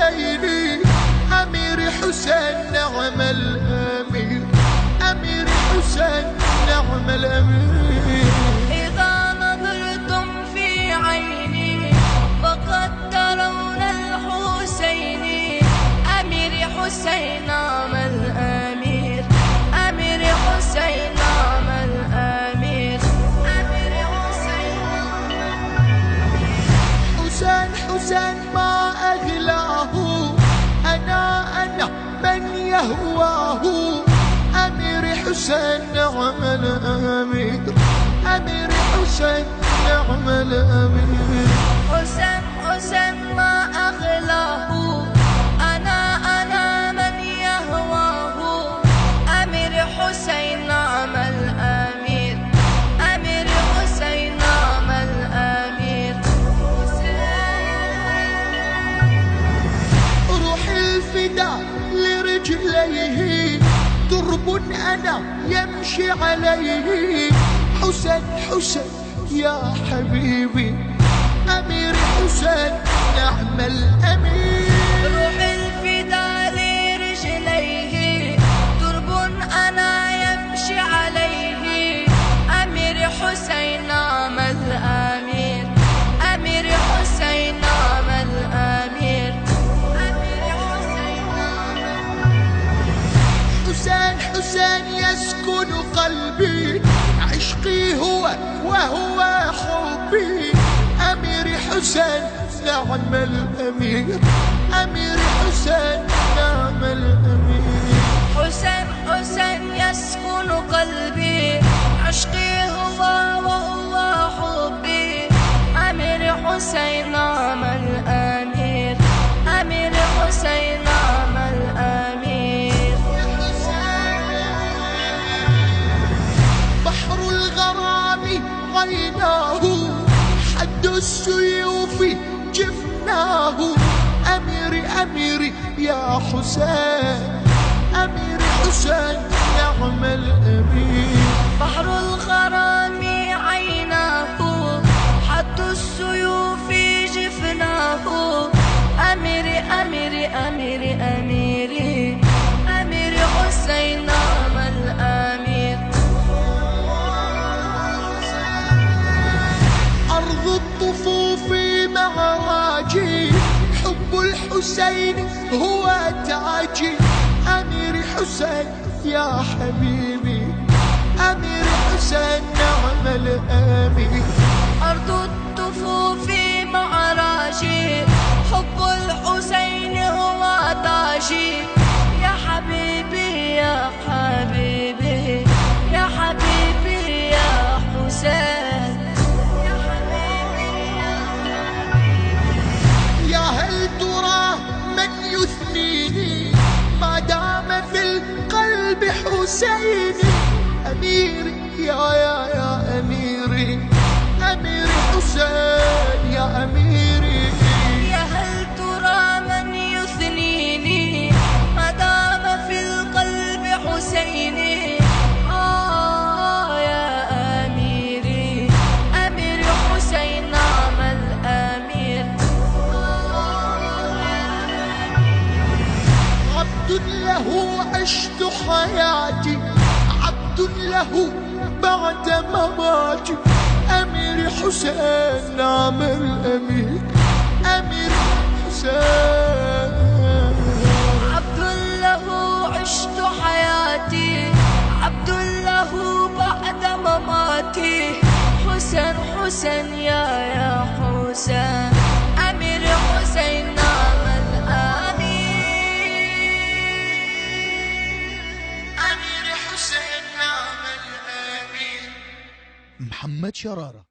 حسيني أمير حسين نعم الأمير، أمير حسين نعم الأمير. إذا نظرتم في عيني فقد ترون الحسين، أمير حسين نعم الأمير، أمير حسين نعم الأمير، أمير حسين نعم الأمير. حسين حسين ما أغلاه، أنا من يهواه، أمير حسين نعم الأمير، أمير حسين نعم الأمير. حسين حسين ما أغلاه، أنا من يهواه، أمير حسين نعم الأمير، أمير حسين نعم الأمير. روح الفداء لرجليه، درب أنا يمشي عليه، حسين حسين يا حبيبي، أمير حسين نعم الأمير. روح الفداء لرجليه، درب أنا يمشي عليه، أمير حسين نعم الأمير، أمير حسين نعم الأمير، أمير حسين نعم الأمير. حسين حسين يسكن قلبي، عشقي هو وهو حبي، أمير حسين نعم الأمير، أمير حسين نعم الأمير. حسين حسين يسكن قلبي، عشقي هو وهو حبي، أمير حسين نعم الأمير، أمير حسين نعم الأمير. بحر الغرام عيناه، حد السيوف جفناه، أميري أميري يا حسين، أمير حسين نعم الأمير. بحر الغرام عيناه، حد السيوف جفناه، أميري أميري أميري أميري، أمير حسين نعم الأمير. أرض الطفوف معراجي، حب الحسين هو تاجي، أمير حسين يا حبيبي، أمير حسين نعم الأمير. أرض الطفوف معراجي، حب الحسين هو تاجي، يا حبيبي يا حبيبي، يا حبيبي يا حسين، يا حبيبي يا حبيبي. يا هل ترى من يثنيني ما دام في القلب حسيني، أميري يا أميري، أمير حسين يا أميري. يا هل ترى من يثنيني ما دام في القلب حسيني، يا أميري، أمير حسين نعم الأمير، عبد له عشت حياتي، عبد له بعد مماتي، أمير حسين نعم الأمير، أمير حسين. عبد له عشت حياتي، عبد له بعد مماتي، حسين حسين يا حسين، أمير حسين نعم الأمير، أمير حسين نعم الأمير. محمد شرارة.